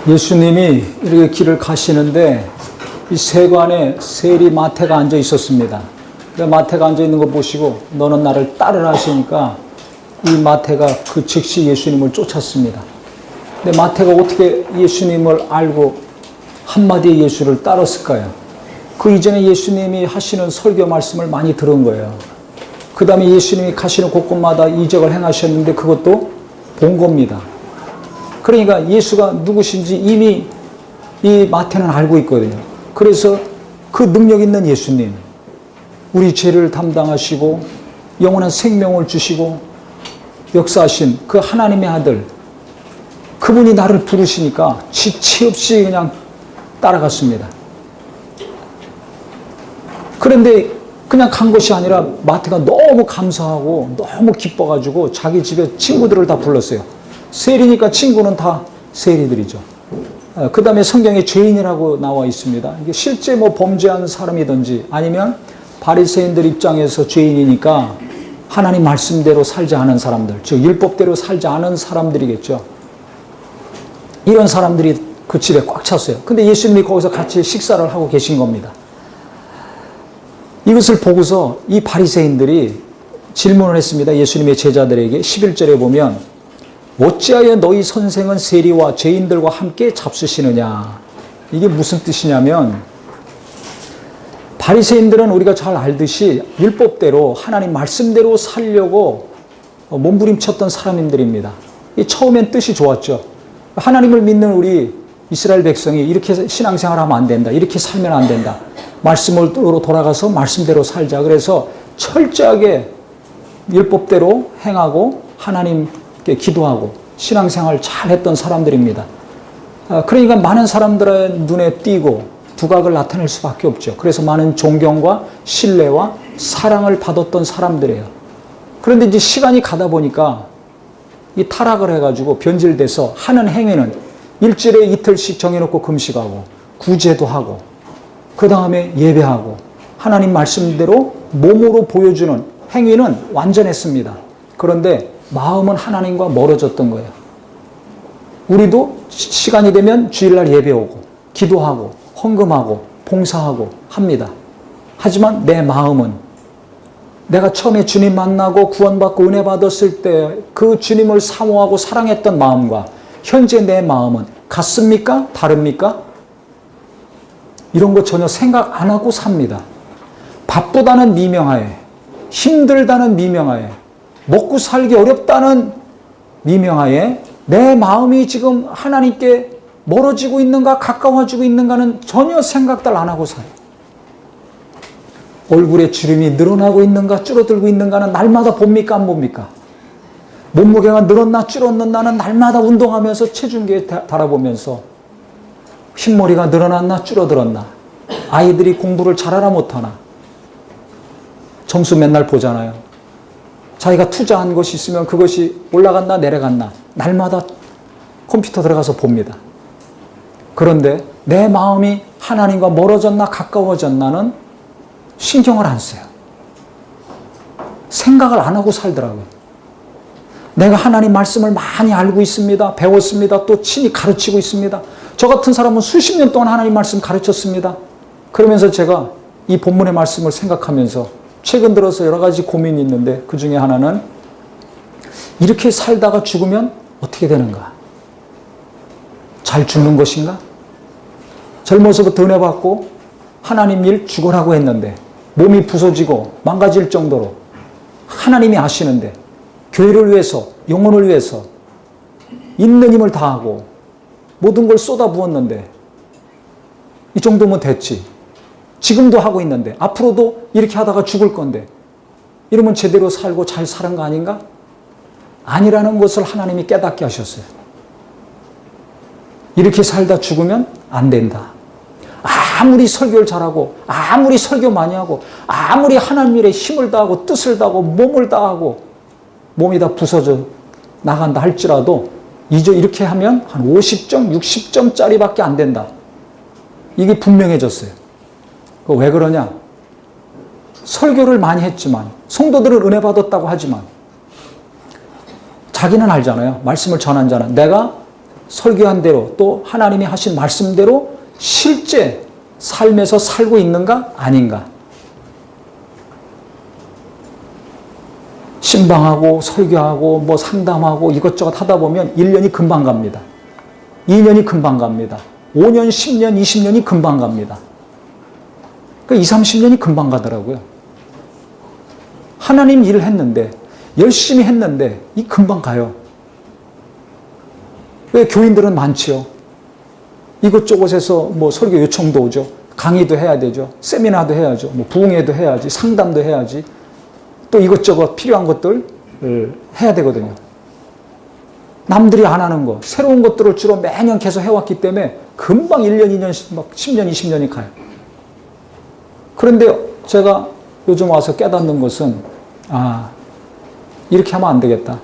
예수님이 이렇게 길을 가시는데 이 세관에 세리 마태가 앉아 있었습니다. 마태가 앉아 있는 거 보시고 너는 나를 따르라 하시니까 이 마태가 그 즉시 예수님을 쫓았습니다. 근데 마태가 어떻게 예수님을 알고 한마디에 예수를 따랐을까요? 그 이전에 예수님이 하시는 설교 말씀을 많이 들은 거예요. 그 다음에 예수님이 가시는 곳곳마다 이적을 행하셨는데 그것도 본 겁니다. 그러니까 예수가 누구신지 이미 이 마태는 알고 있거든요. 그래서 그 능력 있는 예수님, 우리 죄를 담당하시고 영원한 생명을 주시고 역사하신 그 하나님의 아들, 그분이 나를 부르시니까 지체 없이 그냥 따라갔습니다. 그런데 그냥 간 것이 아니라 마태가 너무 감사하고 너무 기뻐가지고 자기 집에 친구들을 다 불렀어요. 세리니까 친구는 다 세리들이죠. 그 다음에 성경에 죄인이라고 나와 있습니다. 이게 실제 뭐 범죄한 사람이든지 아니면 바리새인들 입장에서 죄인이니까 하나님 말씀대로 살지 않은 사람들, 즉 율법대로 살지 않은 사람들이겠죠. 이런 사람들이 그 집에 꽉 찼어요. 근데 예수님이 거기서 같이 식사를 하고 계신 겁니다. 이것을 보고서 이 바리새인들이 질문을 했습니다. 예수님의 제자들에게 11절에 보면 어찌하여 너희 선생은 세리와 죄인들과 함께 잡수시느냐. 이게 무슨 뜻이냐면 바리새인들은 우리가 잘 알듯이 율법대로 하나님 말씀대로 살려고 몸부림쳤던 사람들입니다. 처음엔 뜻이 좋았죠. 하나님을 믿는 우리 이스라엘 백성이 이렇게 신앙생활하면 안 된다. 이렇게 살면 안 된다. 말씀으로 돌아가서 말씀대로 살자. 그래서 철저하게 율법대로 행하고 하나님께 기도하고 신앙생활 잘 했던 사람들입니다. 그러니까 많은 사람들의 눈에 띄고 두각을 나타낼 수밖에 없죠. 그래서 많은 존경과 신뢰와 사랑을 받았던 사람들이에요. 그런데 이제 시간이 가다 보니까 이 타락을 해가지고 변질돼서 하는 행위는 일주일에 이틀씩 정해놓고 금식하고 구제도 하고 그 다음에 예배하고 하나님 말씀대로 몸으로 보여주는 행위는 완전했습니다. 그런데 마음은 하나님과 멀어졌던 거예요. 우리도 시간이 되면 주일날 예배 오고 기도하고 헌금하고 봉사하고 합니다. 하지만 내 마음은 내가 처음에 주님 만나고 구원받고 은혜 받았을 때 그 주님을 사모하고 사랑했던 마음과 현재 내 마음은 같습니까? 다릅니까? 이런 거 전혀 생각 안 하고 삽니다. 바쁘다는 미명하에, 힘들다는 미명하에, 먹고 살기 어렵다는 미명하에 내 마음이 지금 하나님께 멀어지고 있는가 가까워지고 있는가는 전혀 생각들 안 하고 살아요. 얼굴에 주름이 늘어나고 있는가 줄어들고 있는가는 날마다 봅니까 안 봅니까? 몸무게가 늘었나 줄었는가는 날마다 운동하면서 체중계에 달아보면서 흰머리가 늘어났나 줄어들었나, 아이들이 공부를 잘하나 못하나 점수 맨날 보잖아요. 자기가 투자한 것이 있으면 그것이 올라갔나 내려갔나 날마다 컴퓨터 들어가서 봅니다. 그런데 내 마음이 하나님과 멀어졌나 가까워졌나는 신경을 안 써요. 생각을 안 하고 살더라고요. 내가 하나님 말씀을 많이 알고 있습니다. 배웠습니다. 또 친히 가르치고 있습니다. 저 같은 사람은 수십 년 동안 하나님 말씀 가르쳤습니다. 그러면서 제가 이 본문의 말씀을 생각하면서 최근 들어서 여러 가지 고민이 있는데 그 중에 하나는 이렇게 살다가 죽으면 어떻게 되는가? 잘 죽는 것인가? 젊어서부터 은혜 받고 하나님 일 죽으라고 했는데 몸이 부서지고 망가질 정도로 하나님이 아시는데 교회를 위해서 영혼을 위해서 있는 힘을 다하고 모든 걸 쏟아부었는데 이 정도면 됐지. 지금도 하고 있는데 앞으로도 이렇게 하다가 죽을 건데 이러면 제대로 살고 잘 사는 거 아닌가? 아니라는 것을 하나님이 깨닫게 하셨어요. 이렇게 살다 죽으면 안 된다. 아무리 설교를 잘하고 아무리 설교 많이 하고 아무리 하나님 일에 힘을 다하고 뜻을 다하고 몸을 다하고 몸이 다 부서져 나간다 할지라도 이제 이렇게 하면 한 50점, 60점짜리밖에 안 된다. 이게 분명해졌어요. 왜 그러냐? 설교를 많이 했지만 성도들은 은혜 받았다고 하지만 자기는 알잖아요. 말씀을 전한 자는 내가 설교한 대로 또 하나님이 하신 말씀대로 실제 삶에서 살고 있는가 아닌가. 신방하고 설교하고 뭐 상담하고 이것저것 하다 보면 1년이 금방 갑니다. 2년이 금방 갑니다. 5년, 10년, 20년이 금방 갑니다. 그러니까 20, 30년이 금방 가더라고요. 하나님 일을 했는데, 열심히 했는데 이 금방 가요. 왜 교인들은 많지요? 이것저것에서 뭐 설교 요청도 오죠. 강의도 해야 되죠. 세미나도 해야죠. 뭐 부흥회도 해야지. 상담도 해야지. 또 이것저것 필요한 것들을 해야 되거든요. 남들이 안 하는 거, 새로운 것들을 주로 매년 계속 해왔기 때문에 금방 1년, 2년, 막 10년, 20년이 가요. 그런데 제가 요즘 와서 깨닫는 것은, 이렇게 하면 안 되겠다.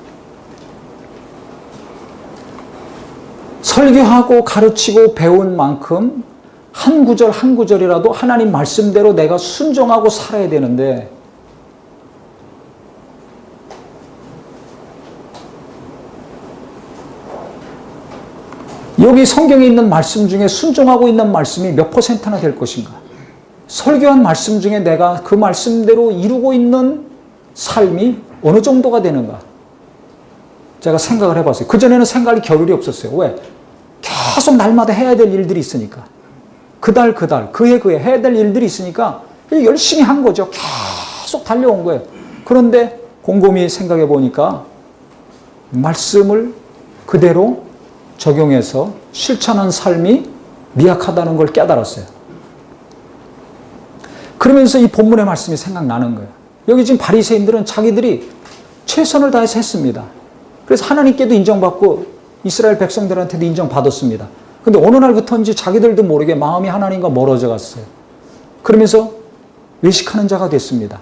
설교하고 가르치고 배운 만큼 한 구절 한 구절이라도 하나님 말씀대로 내가 순종하고 살아야 되는데, 여기 성경에 있는 말씀 중에 순종하고 있는 말씀이 몇 퍼센트나 될 것인가? 설교한 말씀 중에 내가 그 말씀대로 이루고 있는 삶이 어느 정도가 되는가? 제가 생각을 해봤어요. 그전에는 생각할 겨를이 없었어요. 왜? 계속 날마다 해야 될 일들이 있으니까. 그달, 그해 해야 될 일들이 있으니까 열심히 한 거죠. 계속 달려온 거예요. 그런데 곰곰이 생각해 보니까 말씀을 그대로 적용해서 실천한 삶이 미약하다는 걸 깨달았어요. 그러면서 이 본문의 말씀이 생각나는 거예요. 여기 지금 바리새인들은 자기들이 최선을 다해서 했습니다. 그래서 하나님께도 인정받고 이스라엘 백성들한테도 인정받았습니다. 근데 어느 날부터인지 자기들도 모르게 마음이 하나님과 멀어져 갔어요. 그러면서 외식하는 자가 됐습니다.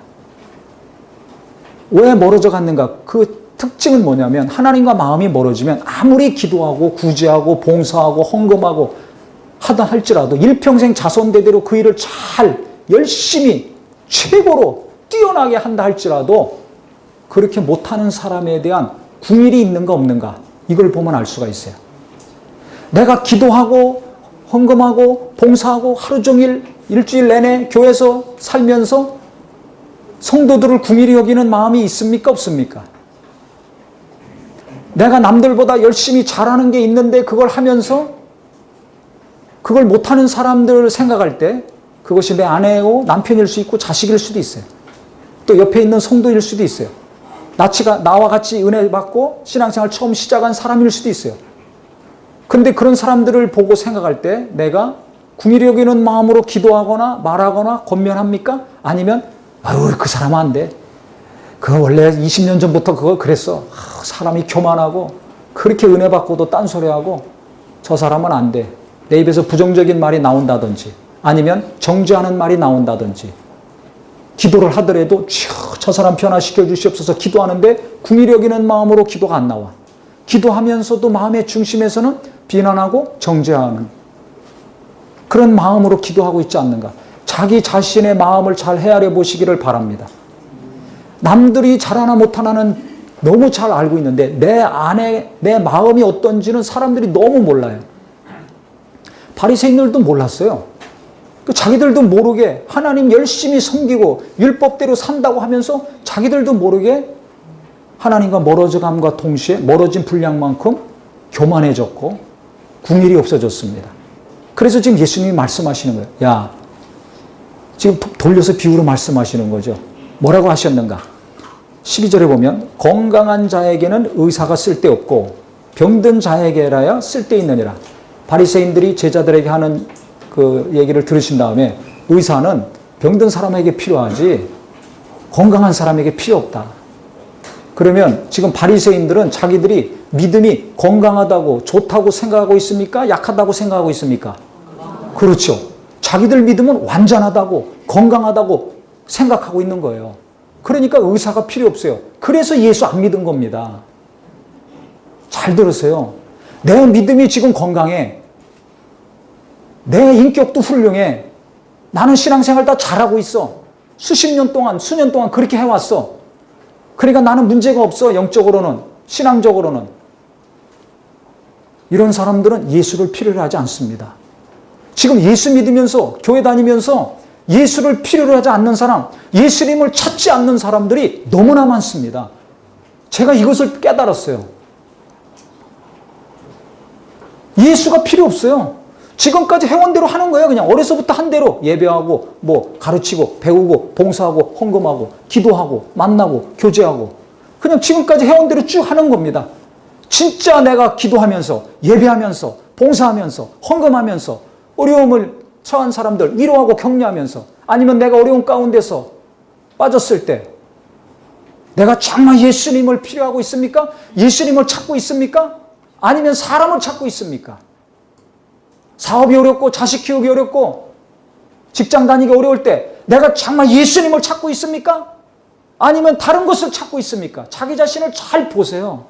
왜 멀어져 갔는가? 그 특징은 뭐냐면 하나님과 마음이 멀어지면 아무리 기도하고 구제하고 봉사하고 헌금하고 하다 할지라도 일평생 자손대대로 그 일을 잘 열심히 최고로 뛰어나게 한다 할지라도 그렇게 못하는 사람에 대한 궁일이 있는가 없는가 이걸 보면 알 수가 있어요. 내가 기도하고 헌금하고 봉사하고 하루 종일 일주일 내내 교회에서 살면서 성도들을 궁일이 여기는 마음이 있습니까 없습니까? 내가 남들보다 열심히 잘하는 게 있는데 그걸 하면서 그걸 못하는 사람들을 생각할 때 그것이 내 아내고 남편일 수 있고 자식일 수도 있어요. 또 옆에 있는 성도일 수도 있어요. 나와 같이 은혜 받고 신앙생활 처음 시작한 사람일 수도 있어요. 근데 그런 사람들을 보고 생각할 때 내가 궁일이 여기는 마음으로 기도하거나 말하거나 권면합니까? 아니면 아유 그 사람은 안 돼. 그거 원래 20년 전부터 그거 그랬어. 사람이 교만하고 그렇게 은혜 받고도 딴소리하고 저 사람은 안 돼. 내 입에서 부정적인 말이 나온다든지 아니면 정죄하는 말이 나온다든지 기도를 하더라도 저 사람 변화시켜 주시옵소서 기도하는데 궁일이 여기는 마음으로 기도가 안 나와. 기도하면서도 마음의 중심에서는 비난하고 정죄하는 그런 마음으로 기도하고 있지 않는가. 자기 자신의 마음을 잘 헤아려 보시기를 바랍니다. 남들이 잘하나 못하나는 너무 잘 알고 있는데 내 안에 내 마음이 어떤지는 사람들이 너무 몰라요. 바리새인들도 몰랐어요. 자기들도 모르게 하나님 열심히 섬기고 율법대로 산다고 하면서 자기들도 모르게 하나님과 멀어져감과 동시에 멀어진 분량만큼 교만해졌고 궁일이 없어졌습니다. 그래서 지금 예수님이 말씀하시는 거예요. 야, 지금 돌려서 비유로 말씀하시는 거죠. 뭐라고 하셨는가? 12절에 보면 건강한 자에게는 의사가 쓸데없고 병든 자에게라야 쓸데있느니라. 바리새인들이 제자들에게 하는 그 얘기를 들으신 다음에 의사는 병든 사람에게 필요하지 건강한 사람에게 필요 없다. 그러면 지금 바리새인들은 자기들이 믿음이 건강하다고 좋다고 생각하고 있습니까? 약하다고 생각하고 있습니까? 그렇죠. 자기들 믿음은 완전하다고 건강하다고 생각하고 있는 거예요. 그러니까 의사가 필요 없어요. 그래서 예수 안 믿은 겁니다. 잘 들으세요. 내 믿음이 지금 건강해. 내 인격도 훌륭해. 나는 신앙생활 다 잘하고 있어. 수십 년 동안, 수년 동안 그렇게 해왔어. 그러니까 나는 문제가 없어. 영적으로는, 신앙적으로는. 이런 사람들은 예수를 필요로 하지 않습니다. 지금 예수 믿으면서 교회 다니면서 예수를 필요로 하지 않는 사람, 예수님을 찾지 않는 사람들이 너무나 많습니다. 제가 이것을 깨달았어요. 예수가 필요 없어요. 지금까지 해온 대로 하는 거예요. 그냥 어려서부터 한 대로 예배하고 뭐 가르치고 배우고 봉사하고 헌금하고 기도하고 만나고 교제하고 그냥 지금까지 해온 대로 쭉 하는 겁니다. 진짜 내가 기도하면서 예배하면서 봉사하면서 헌금하면서 어려움을 처한 사람들 위로하고 격려하면서 아니면 내가 어려운 가운데서 빠졌을 때 내가 정말 예수님을 필요하고 있습니까? 예수님을 찾고 있습니까? 아니면 사람을 찾고 있습니까? 사업이 어렵고 자식 키우기 어렵고 직장 다니기 어려울 때 내가 정말 예수님을 찾고 있습니까? 아니면 다른 것을 찾고 있습니까? 자기 자신을 잘 보세요.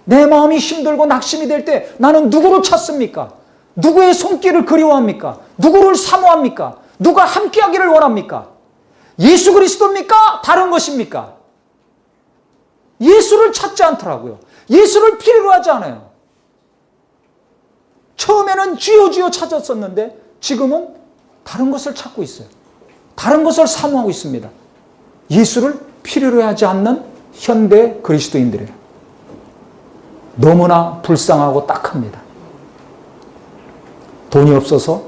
내 마음이 힘들고 낙심이 될 때 나는 누구를 찾습니까? 누구의 손길을 그리워합니까? 누구를 사모합니까? 누가 함께하기를 원합니까? 예수 그리스도입니까? 다른 것입니까? 예수를 찾지 않더라고요. 예수를 필요로 하지 않아요. 처음에는 주여 주여 찾았었는데 지금은 다른 것을 찾고 있어요. 다른 것을 사모하고 있습니다. 예수를 필요로 하지 않는 현대 그리스도인들이에요. 너무나 불쌍하고 딱합니다. 돈이 없어서,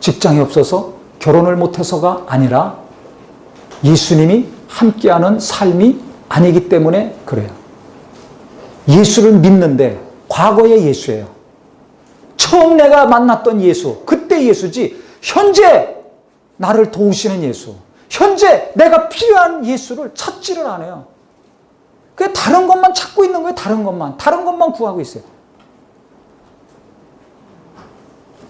직장이 없어서, 결혼을 못해서가 아니라 예수님이 함께하는 삶이 아니기 때문에 그래요. 예수를 믿는데 과거의 예수예요. 처음 내가 만났던 예수, 그때 예수지 현재 나를 도우시는 예수, 현재 내가 필요한 예수를 찾지를 않아요. 그냥 다른 것만 찾고 있는 거예요. 다른 것만 구하고 있어요.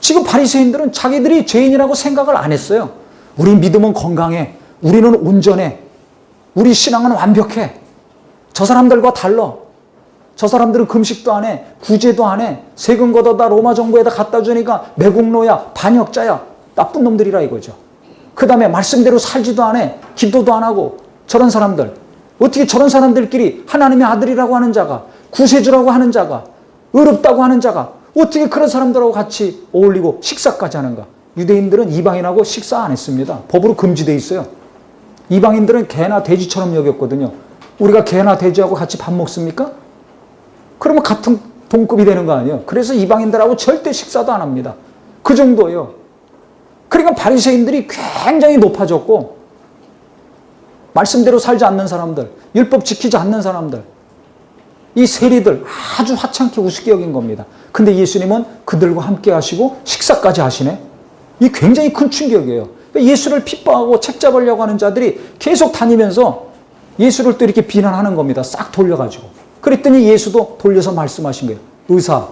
지금 바리새인들은 자기들이 죄인이라고 생각을 안 했어요. 우리 믿음은 건강해. 우리는 온전해. 우리 신앙은 완벽해. 저 사람들과 달라. 저 사람들은 금식도 안 해. 구제도 안 해. 세금 걷어다 로마 정부에다 갖다 주니까 매국노야. 반역자야. 나쁜 놈들이라 이거죠. 그 다음에 말씀대로 살지도 안 해. 기도도 안 하고. 저런 사람들. 어떻게 저런 사람들끼리 하나님의 아들이라고 하는 자가, 구세주라고 하는 자가, 의롭다고 하는 자가 어떻게 그런 사람들하고 같이 어울리고 식사까지 하는가? 유대인들은 이방인하고 식사 안 했습니다. 법으로 금지되어 있어요. 이방인들은 개나 돼지처럼 여겼거든요. 우리가 개나 돼지하고 같이 밥 먹습니까? 그러면 같은 동급이 되는 거 아니에요. 그래서 이방인들하고 절대 식사도 안 합니다. 그 정도예요. 그러니까 바리새인들이 굉장히 높아졌고 말씀대로 살지 않는 사람들, 율법 지키지 않는 사람들, 이 세리들 아주 하찮게 우습게 여긴 겁니다. 근데 예수님은 그들과 함께 하시고 식사까지 하시네. 이 굉장히 큰 충격이에요. 예수를 핍박하고 책잡으려고 하는 자들이 계속 다니면서 예수를 또 이렇게 비난하는 겁니다. 싹 돌려가지고. 그랬더니 예수도 돌려서 말씀하신 거예요. 의사,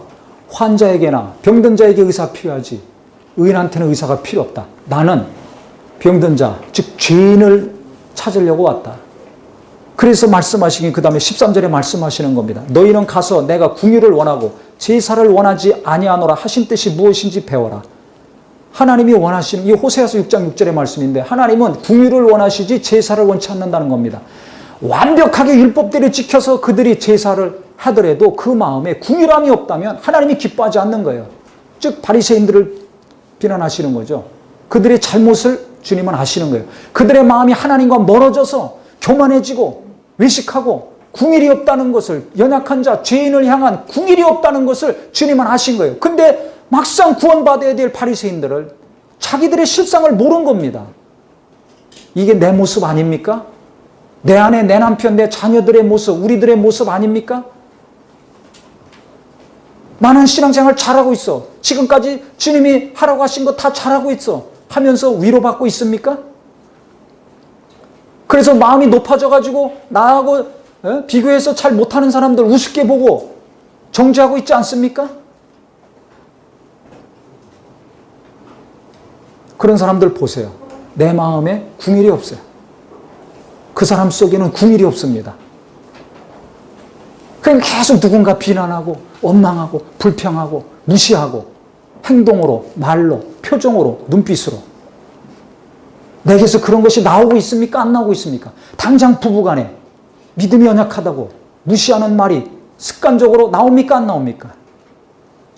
환자에게나 병든 자에게 의사 필요하지 의인한테는 의사가 필요 없다. 나는 병든 자, 즉 죄인을 찾으려고 왔다. 그래서 말씀하시긴 그 다음에 13절에 말씀하시는 겁니다. 너희는 가서 내가 궁유를 원하고 제사를 원하지 아니하노라 하신 뜻이 무엇인지 배워라. 하나님이 원하시는, 이 호세아서 6장 6절의 말씀인데 하나님은 궁유를 원하시지 제사를 원치 않는다는 겁니다. 완벽하게 율법대로 지켜서 그들이 제사를 하더라도 그 마음에 궁유함이 없다면 하나님이 기뻐하지 않는 거예요. 즉 바리새인들을 비난하시는 거죠. 그들의 잘못을 주님은 아시는 거예요. 그들의 마음이 하나님과 멀어져서 교만해지고 외식하고 궁일이 없다는 것을, 연약한 자, 죄인을 향한 궁일이 없다는 것을 주님은 아신 거예요. 근데 막상 구원받아야 될 바리새인들을 자기들의 실상을 모른 겁니다. 이게 내 모습 아닙니까? 내 아내, 내 남편, 내 자녀들의 모습, 우리들의 모습 아닙니까? 나는 신앙생활 잘하고 있어. 지금까지 주님이 하라고 하신 거 다 잘하고 있어. 하면서 위로받고 있습니까? 그래서 마음이 높아져가지고 나하고 비교해서 잘 못하는 사람들 우습게 보고 정죄하고 있지 않습니까? 그런 사람들 보세요. 내 마음에 궁일이 없어요. 그 사람 속에는 궁일이 없습니다. 그냥 계속 누군가 비난하고 원망하고 불평하고 무시하고 행동으로, 말로, 표정으로, 눈빛으로. 내게서 그런 것이 나오고 있습니까? 안 나오고 있습니까? 당장 부부간에 믿음이 연약하다고 무시하는 말이 습관적으로 나옵니까? 안 나옵니까?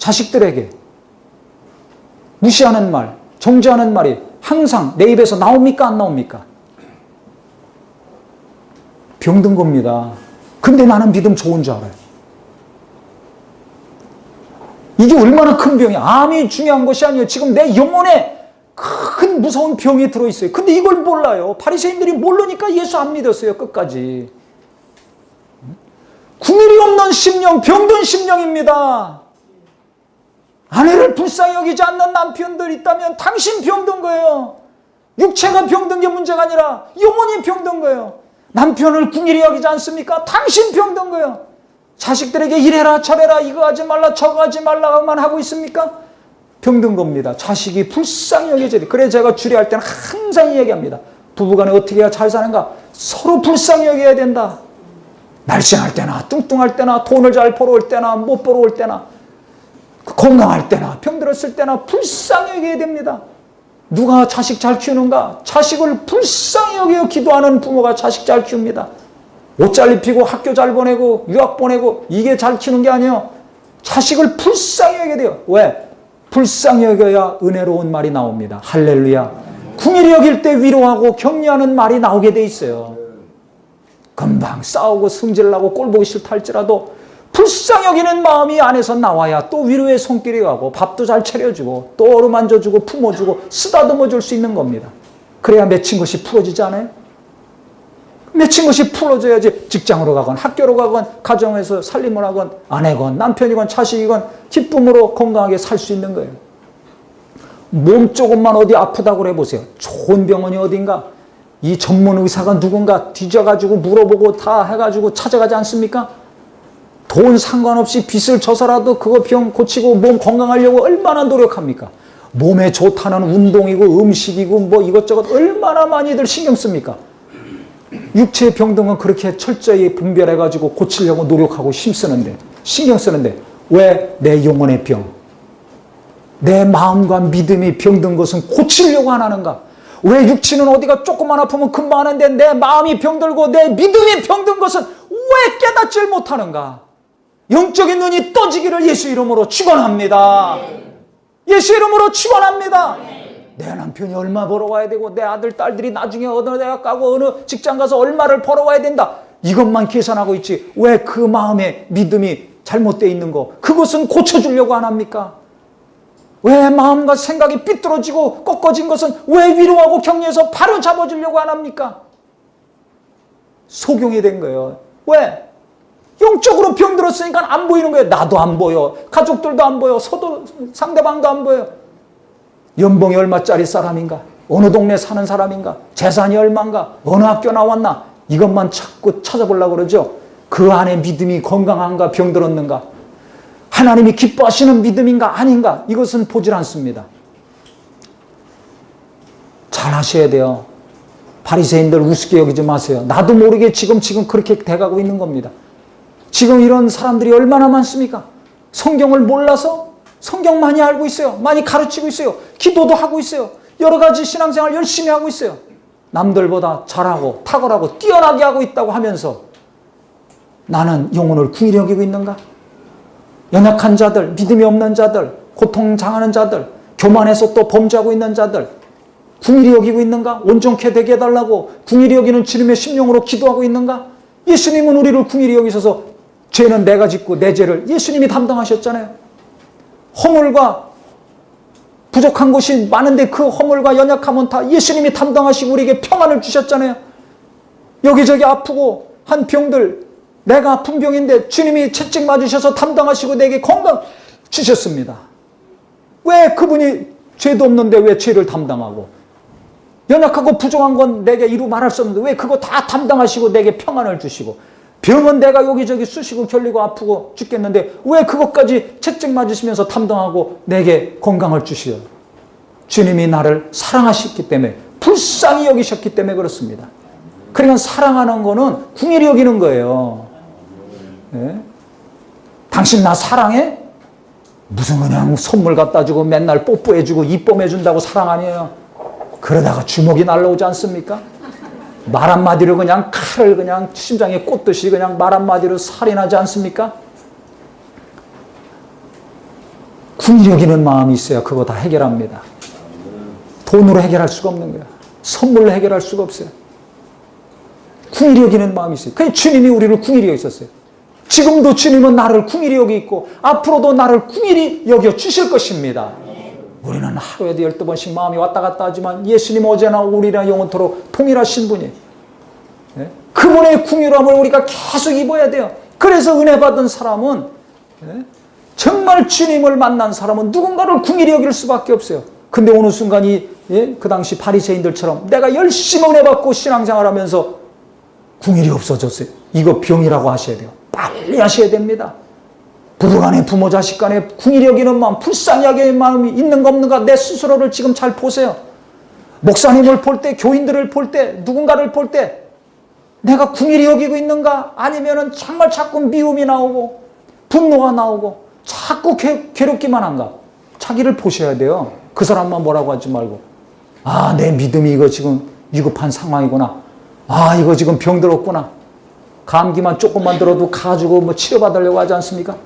자식들에게 무시하는 말, 정죄하는 말이 항상 내 입에서 나옵니까? 안 나옵니까? 병든 겁니다. 근데 나는 믿음 좋은 줄 알아요. 이게 얼마나 큰 병이야. 암이 중요한 것이 아니에요. 지금 내 영혼에 큰 무서운 병이 들어있어요. 근데 이걸 몰라요. 바리새인들이 모르니까 예수 안 믿었어요. 끝까지. 국률이 없는 심령, 병든 심령입니다. 아내를 불쌍히 여기지 않는 남편들 있다면 당신 병든 거예요. 육체가 병든 게 문제가 아니라 영혼이 병든 거예요. 남편을 궁일이 여기지 않습니까? 당신 병든 거예요. 자식들에게 이래라 저래라 이거 하지 말라 저거 하지 말라만 하고 있습니까? 병든 겁니다. 자식이 불쌍히 여겨져야 돼. 그래 제가 주례할 때는 항상 얘기합니다. 부부간에 어떻게 해야 잘 사는가? 서로 불쌍히 여겨야 된다. 날씬할 때나 뚱뚱할 때나 돈을 잘 벌어올 때나 못 벌어올 때나 건강할 때나 병들었을 때나 불쌍히 여겨야 됩니다. 누가 자식 잘 키우는가? 자식을 불쌍히 여겨 기도하는 부모가 자식 잘 키웁니다. 옷 잘 입히고 학교 잘 보내고 유학 보내고 이게 잘 키우는 게 아니에요. 자식을 불쌍히 여겨야 돼요. 왜? 불쌍히 여겨야 은혜로운 말이 나옵니다. 할렐루야. 궁일이 여길 때 위로하고 격려하는 말이 나오게 돼 있어요. 금방 싸우고 승질나고 꼴보기 싫다 할지라도 불쌍히 여기는 마음이 안에서 나와야 또 위로의 손길이 가고 밥도 잘 차려주고 또 어루만져주고 품어주고 쓰다듬어 줄 수 있는 겁니다. 그래야 맺힌 것이 풀어지지 않아요? 맺힌 것이 풀어져야지 직장으로 가건 학교로 가건 가정에서 살림을 하건 아내건 남편이건 자식이건 기쁨으로 건강하게 살 수 있는 거예요. 몸 조금만 어디 아프다고 그래 보세요. 좋은 병원이 어딘가 이 전문 의사가 누군가 뒤져가지고 물어보고 다 해가지고 찾아가지 않습니까? 돈 상관없이 빚을 져서라도 그거 병 고치고 몸 건강하려고 얼마나 노력합니까? 몸에 좋다는 운동이고 음식이고 뭐 이것저것 얼마나 많이들 신경 씁니까? 육체의 병든 건 그렇게 철저히 분별해가지고 고치려고 노력하고 힘쓰는데 신경 쓰는데 왜 내 영혼의 병, 내 마음과 믿음이 병든 것은 고치려고 안 하는가? 왜 육체는 어디가 조금만 아프면 금방 하는데 내 마음이 병들고 내 믿음이 병든 것은 왜 깨닫질 못하는가? 영적인 눈이 떠지기를 예수 이름으로 축원합니다. 예수 이름으로 축원합니다. 내 남편이 얼마 벌어와야 되고 내 아들 딸들이 나중에 어느 대학 가고 어느 직장 가서 얼마를 벌어와야 된다. 이것만 계산하고 있지 왜 그 마음에 믿음이 잘못되어 있는 거 그것은 고쳐주려고 안 합니까? 왜 마음과 생각이 삐뚤어지고 꺾어진 것은 왜 위로하고 격려해서 바로 잡아주려고 안 합니까? 소경이 된 거예요. 왜? 영적으로 병들었으니까 안 보이는 거예요. 나도 안 보여. 가족들도 안 보여. 상대방도 안 보여. 연봉이 얼마짜리 사람인가? 어느 동네 사는 사람인가? 재산이 얼마인가? 어느 학교 나왔나? 이것만 자꾸 찾아보려고 그러죠. 그 안에 믿음이 건강한가? 병들었는가? 하나님이 기뻐하시는 믿음인가? 아닌가? 이것은 보질 않습니다. 잘 하셔야 돼요. 바리새인들 우습게 여기지 마세요. 나도 모르게 지금 그렇게 돼가고 있는 겁니다. 지금 이런 사람들이 얼마나 많습니까? 성경을 몰라서 성경 많이 알고 있어요. 많이 가르치고 있어요. 기도도 하고 있어요. 여러 가지 신앙생활 열심히 하고 있어요. 남들보다 잘하고 탁월하고 뛰어나게 하고 있다고 하면서 나는 영혼을 궁일히 여기고 있는가? 연약한 자들, 믿음이 없는 자들, 고통당하는 자들, 교만해서 또 범죄하고 있는 자들 궁일히 여기고 있는가? 온전케 되게 해달라고 궁일히 여기는 주님의 심령으로 기도하고 있는가? 예수님은 우리를 궁일히 여기셔서 죄는 내가 짓고 내 죄를 예수님이 담당하셨잖아요. 허물과 부족한 것이 많은데 그 허물과 연약함은 다 예수님이 담당하시고 우리에게 평안을 주셨잖아요. 여기저기 아프고 한 병들 내가 아픈 병인데 주님이 채찍 맞으셔서 담당하시고 내게 건강 주셨습니다. 왜 그분이 죄도 없는데 왜 죄를 담당하고 연약하고 부족한 건 내게 이루 말할 수 없는데 왜 그거 다 담당하시고 내게 평안을 주시고 병은 내가 여기저기 쑤시고 결리고 아프고 죽겠는데 왜 그것까지 채찍 맞으시면서 담당하고 내게 건강을 주시오? 주님이 나를 사랑하셨기 때문에 불쌍히 여기셨기 때문에 그렇습니다. 그러니까 사랑하는 거는 궁일이 여기는 거예요. 네? 당신 나 사랑해? 무슨 그냥 선물 갖다 주고 맨날 뽀뽀해주고 이쁨해준다고 사랑 아니에요. 그러다가 주먹이 날라오지 않습니까? 말 한마디로 그냥 칼을 그냥 심장에 꽂듯이 그냥 말 한마디로 살인하지 않습니까? 궁히 여기는 마음이 있어야 그거 다 해결합니다. 돈으로 해결할 수가 없는 거야. 선물로 해결할 수가 없어요. 궁히 여기는 마음이 있어요. 그냥 주님이 우리를 궁히 여겨 있었어요. 지금도 주님은 나를 궁히 여기 있고 앞으로도 나를 궁히 여겨 주실 것입니다. 우리는 하루에도 12번씩 마음이 왔다 갔다 하지만 예수님 어제나 오늘이나 영원토록 동일하신 분이에요. 그분의 궁유함을 우리가 계속 입어야 돼요. 그래서 은혜 받은 사람은, 정말 주님을 만난 사람은 누군가를 궁히 여길 수밖에 없어요. 근데 어느 순간이 그 당시 바리새인들처럼 내가 열심히 은혜 받고 신앙생활하면서 궁일이 없어졌어요. 이거 병이라고 하셔야 돼요. 빨리 하셔야 됩니다. 부부 간에 부모 자식 간에 궁일이 여기는 마음, 불쌍히 여기는 마음이 있는가 없는가 내 스스로를 지금 잘 보세요. 목사님을 볼 때, 교인들을 볼 때, 누군가를 볼 때 내가 궁일이 여기고 있는가? 아니면은 정말 자꾸 미움이 나오고 분노가 나오고 자꾸 괴롭기만 한가? 자기를 보셔야 돼요. 그 사람만 뭐라고 하지 말고, 아, 내 믿음이 이거 지금 위급한 상황이구나. 아, 이거 지금 병들었구나. 감기만 조금만 들어도 가지고 뭐 치료받으려고 하지 않습니까?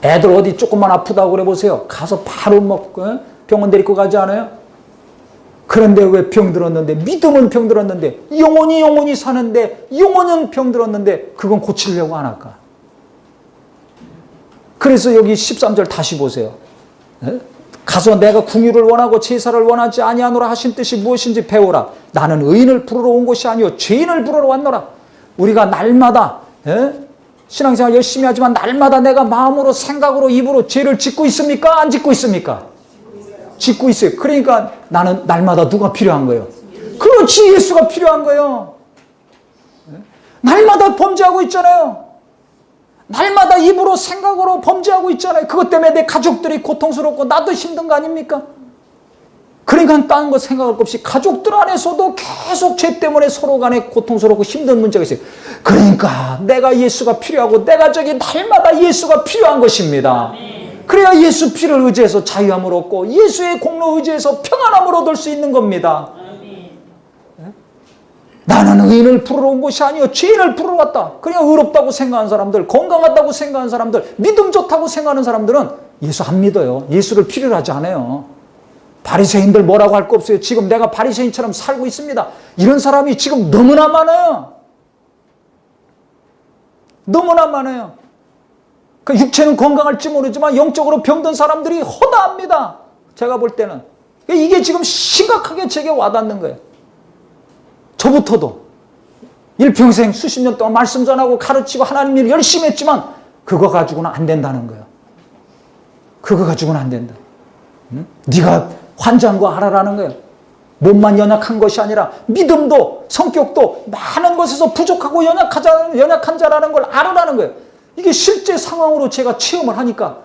애들 어디 조금만 아프다고 그래 보세요. 가서 바로 먹고 병원 데리고 가지 않아요? 그런데 왜 병들었는데, 믿음은 병들었는데, 영원히 사는데, 영원은 병들었는데 그건 고치려고 안 할까? 그래서 여기 13절 다시 보세요. 가서 내가 궁유를 원하고 제사를 원하지 아니하노라 하신 뜻이 무엇인지 배우라. 나는 의인을 부르러 온 것이 아니요 죄인을 부르러 왔노라. 우리가 날마다 신앙생활 열심히 하지만 날마다 내가 마음으로 생각으로 입으로 죄를 짓고 있습니까? 안 짓고 있습니까? 짓고 있어요. 그러니까 나는 날마다 누가 필요한 거예요? 그렇지, 예수가 필요한 거예요. 날마다 범죄하고 있잖아요. 날마다 입으로 생각으로 범죄하고 있잖아요. 그것 때문에 내 가족들이 고통스럽고 나도 힘든 거 아닙니까? 그러니까 다른 거 생각할 것 없이 가족들 안에서도 계속 죄 때문에 서로 간에 고통스럽고 힘든 문제가 있어요. 그러니까 내가 예수가 필요하고 내가 저기 날마다 예수가 필요한 것입니다. 그래야 예수 피를 의지해서 자유함을 얻고 예수의 공로 의지해서 평안함을 얻을 수 있는 겁니다. 나는 의인을 부르러 온 것이 아니요 죄인을 부르러 왔다. 그냥 의롭다고 생각하는 사람들, 건강하다고 생각하는 사람들, 믿음 좋다고 생각하는 사람들은 예수 안 믿어요. 예수를 필요로 하지 않아요. 바리새인들 뭐라고 할 거 없어요. 지금 내가 바리새인처럼 살고 있습니다. 이런 사람이 지금 너무나 많아요. 너무나 많아요. 그 육체는 건강할지 모르지만 영적으로 병든 사람들이 허다합니다. 제가 볼 때는. 이게 지금 심각하게 제게 와닿는 거예요. 저부터도 일평생 수십 년 동안 말씀 전하고 가르치고 하나님 일 열심히 했지만 그거 가지고는 안 된다는 거예요. 그거 가지고는 안 된다. 네가 환자인 거 알아라는 거예요. 몸만 연약한 것이 아니라 믿음도 성격도 많은 것에서 부족하고 연약한 자라는 걸 알아라는 거예요. 이게 실제 상황으로 제가 체험을 하니까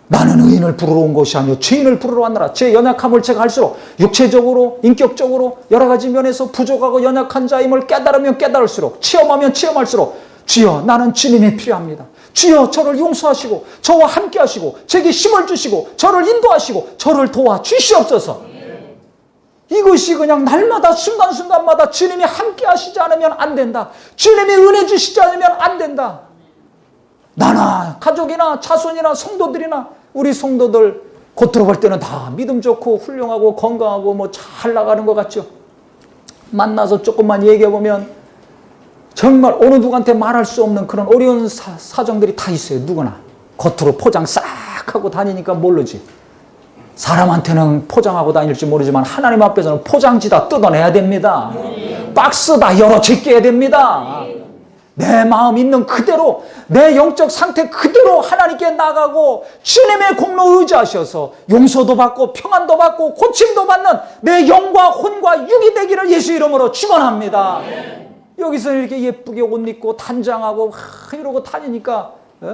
나는 의인을 부르러 온 것이 아니요 죄인을 부르러 왔노라. 제 연약함을 제가 할수록 육체적으로 인격적으로 여러 가지 면에서 부족하고 연약한 자임을 깨달으면 깨달을수록 체험하면 체험할수록 주여 나는 주님이 필요합니다. 주여 저를 용서하시고 저와 함께 하시고 제게 힘을 주시고 저를 인도하시고 저를 도와주시옵소서. 이것이 그냥 날마다 순간순간마다 주님이 함께 하시지 않으면 안 된다. 주님이 은혜 주시지 않으면 안 된다. 나나 가족이나 자손이나 성도들이나 우리 성도들 겉으로 볼 때는 다 믿음 좋고 훌륭하고 건강하고 뭐 잘 나가는 것 같죠. 만나서 조금만 얘기해보면 정말 어느 누구한테 말할 수 없는 그런 어려운 사정들이 다 있어요. 누구나 겉으로 포장 싹 하고 다니니까 모르지. 사람한테는 포장하고 다닐지 모르지만 하나님 앞에서는 포장지 다 뜯어내야 됩니다. 박스 다 열어 제껴야 됩니다. 내 마음 있는 그대로 내 영적 상태 그대로 하나님께 나가고 주님의 공로 의지하셔서 용서도 받고 평안도 받고 고침도 받는 내 영과 혼과 육이 되기를 예수 이름으로 축원합니다. 여기서 이렇게 예쁘게 옷 입고 단장하고 이러고 다니니까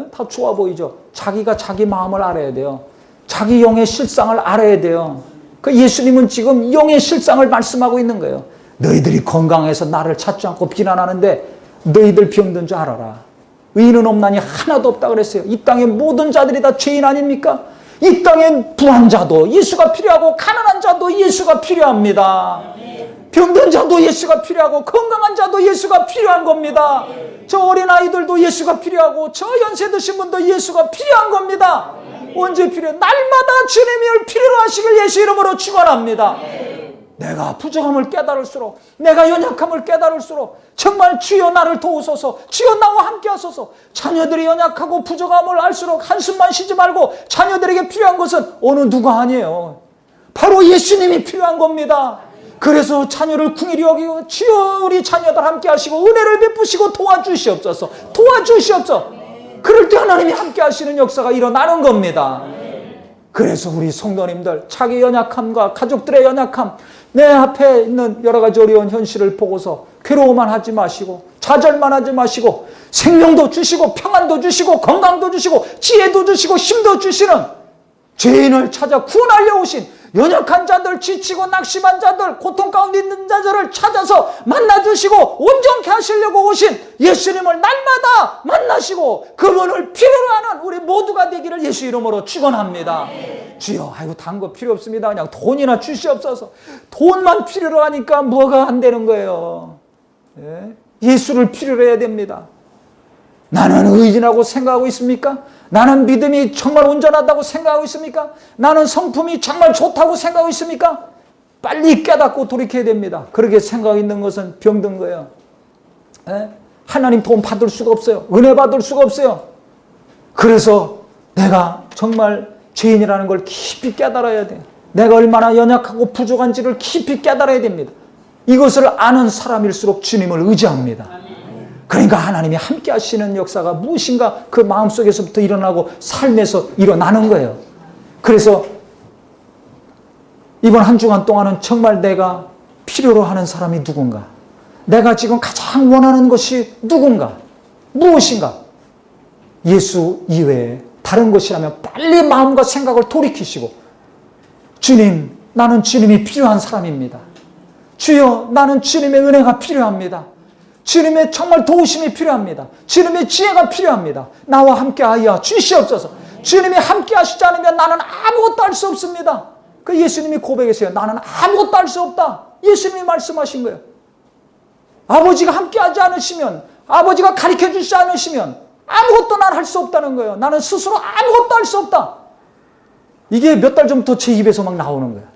다 좋아 보이죠. 자기가 자기 마음을 알아야 돼요. 자기 영의 실상을 알아야 돼요. 그 예수님은 지금 영의 실상을 말씀하고 있는 거예요. 너희들이 건강해서 나를 찾지 않고 비난하는데 너희들 병든 줄 알아라. 의인은 없나니 하나도 없다 그랬어요. 이 땅의 모든 자들이 다 죄인 아닙니까? 이 땅에 부한 자도 예수가 필요하고 가난한 자도 예수가 필요합니다. 병든 자도 예수가 필요하고 건강한 자도 예수가 필요한 겁니다. 저 어린아이들도 예수가 필요하고 저 연세 드신 분도 예수가 필요한 겁니다. 언제 필요해? 날마다 주님을 필요로 하시길 예수 이름으로 축원합니다. 내가 부족함을 깨달을수록, 내가 연약함을 깨달을수록 정말 주여 나를 도우소서, 주여 나와 함께 하소서. 자녀들이 연약하고 부족함을 알수록 한숨만 쉬지 말고 자녀들에게 필요한 것은 어느 누가 아니에요. 바로 예수님이 필요한 겁니다. 그래서 자녀를 긍휼히 여기고 주여 우리 자녀들 함께 하시고 은혜를 베푸시고 도와주시옵소서. 도와주시옵소서. 그럴 때 하나님이 함께 하시는 역사가 일어나는 겁니다. 그래서 우리 성도님들 자기 연약함과 가족들의 연약함, 내 앞에 있는 여러 가지 어려운 현실을 보고서 괴로워만 하지 마시고 좌절만 하지 마시고 생명도 주시고 평안도 주시고 건강도 주시고 지혜도 주시고 힘도 주시는 죄인을 찾아 구원하려 오신 연약한 자들, 지치고 낙심한 자들, 고통 가운데 있는 자들을 찾아서 만나주시고 온전케 하시려고 오신 예수님을 날마다 만나시고 그분을 필요로 하는 우리 모두가 되기를 예수 이름으로 축원합니다. 주여, 아이고 다른 거 필요 없습니다. 그냥 돈이나 주시옵소서. 돈만 필요로 하니까 뭐가 안 되는 거예요. 예수를 필요로 해야 됩니다. 나는 의인하고 생각하고 있습니까? 나는 믿음이 정말 온전하다고 생각하고 있습니까? 나는 성품이 정말 좋다고 생각하고 있습니까? 빨리 깨닫고 돌이켜야 됩니다. 그렇게 생각하고 있는 것은 병든 거예요. 하나님 도움 받을 수가 없어요. 은혜 받을 수가 없어요. 그래서 내가 정말 죄인이라는 걸 깊이 깨달아야 돼요. 내가 얼마나 연약하고 부족한지를 깊이 깨달아야 됩니다. 이것을 아는 사람일수록 주님을 의지합니다. 그러니까 하나님이 함께 하시는 역사가 무엇인가 그 마음속에서부터 일어나고 삶에서 일어나는 거예요. 그래서 이번 한 주간 동안은 정말 내가 필요로 하는 사람이 누군가, 내가 지금 가장 원하는 것이 누군가, 무엇인가, 예수 이외에 다른 것이라면 빨리 마음과 생각을 돌이키시고 주님, 나는 주님이 필요한 사람입니다. 주여, 나는 주님의 은혜가 필요합니다. 주님의 정말 도우심이 필요합니다. 주님의 지혜가 필요합니다. 나와 함께하여 주시옵소서. 주님이 함께 하시지 않으면 나는 아무것도 할 수 없습니다. 그 예수님이 고백했어요. 나는 아무것도 할 수 없다. 예수님이 말씀하신 거예요. 아버지가 함께하지 않으시면, 아버지가 가르쳐 주시지 않으시면 아무것도 난 할 수 없다는 거예요. 나는 스스로 아무것도 할 수 없다. 이게 몇 달 전부터 제 입에서 막 나오는 거예요.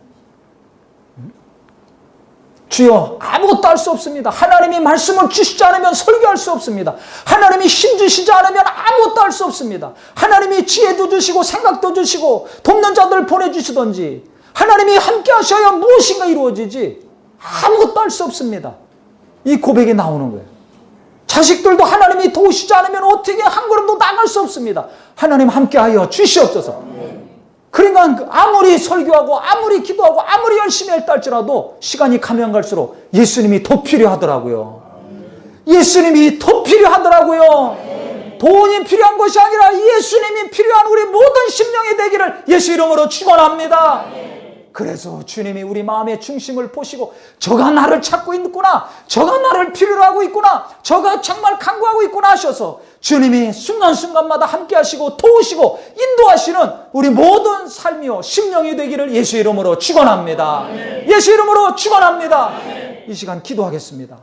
주여, 아무것도 할 수 없습니다. 하나님이 말씀을 주시지 않으면 설교할 수 없습니다. 하나님이 힘 주시지 않으면 아무것도 할 수 없습니다. 하나님이 지혜도 주시고 생각도 주시고 돕는 자들 보내주시든지 하나님이 함께 하셔야 무엇인가 이루어지지 아무것도 할 수 없습니다. 이 고백이 나오는 거예요. 자식들도 하나님이 도우시지 않으면 어떻게 한 걸음도 나갈 수 없습니다. 하나님 함께하여 주시옵소서. 그러니까 아무리 설교하고 아무리 기도하고 아무리 열심히 했다 할지라도 시간이 가면 갈수록 예수님이 더 필요하더라고요. 예수님이 더 필요하더라고요. 돈이 필요한 것이 아니라 예수님이 필요한 우리 모든 심령이 되기를 예수 이름으로 축원합니다. 그래서 주님이 우리 마음의 중심을 보시고 저가 나를 찾고 있구나, 저가 나를 필요로 하고 있구나, 저가 정말 간구하고 있구나 하셔서 주님이 순간순간마다 함께 하시고 도우시고 인도하시는 우리 모든 삶이요 심령이 되기를 예수 이름으로 축원합니다. 예수 이름으로 축원합니다. 이 시간 기도하겠습니다.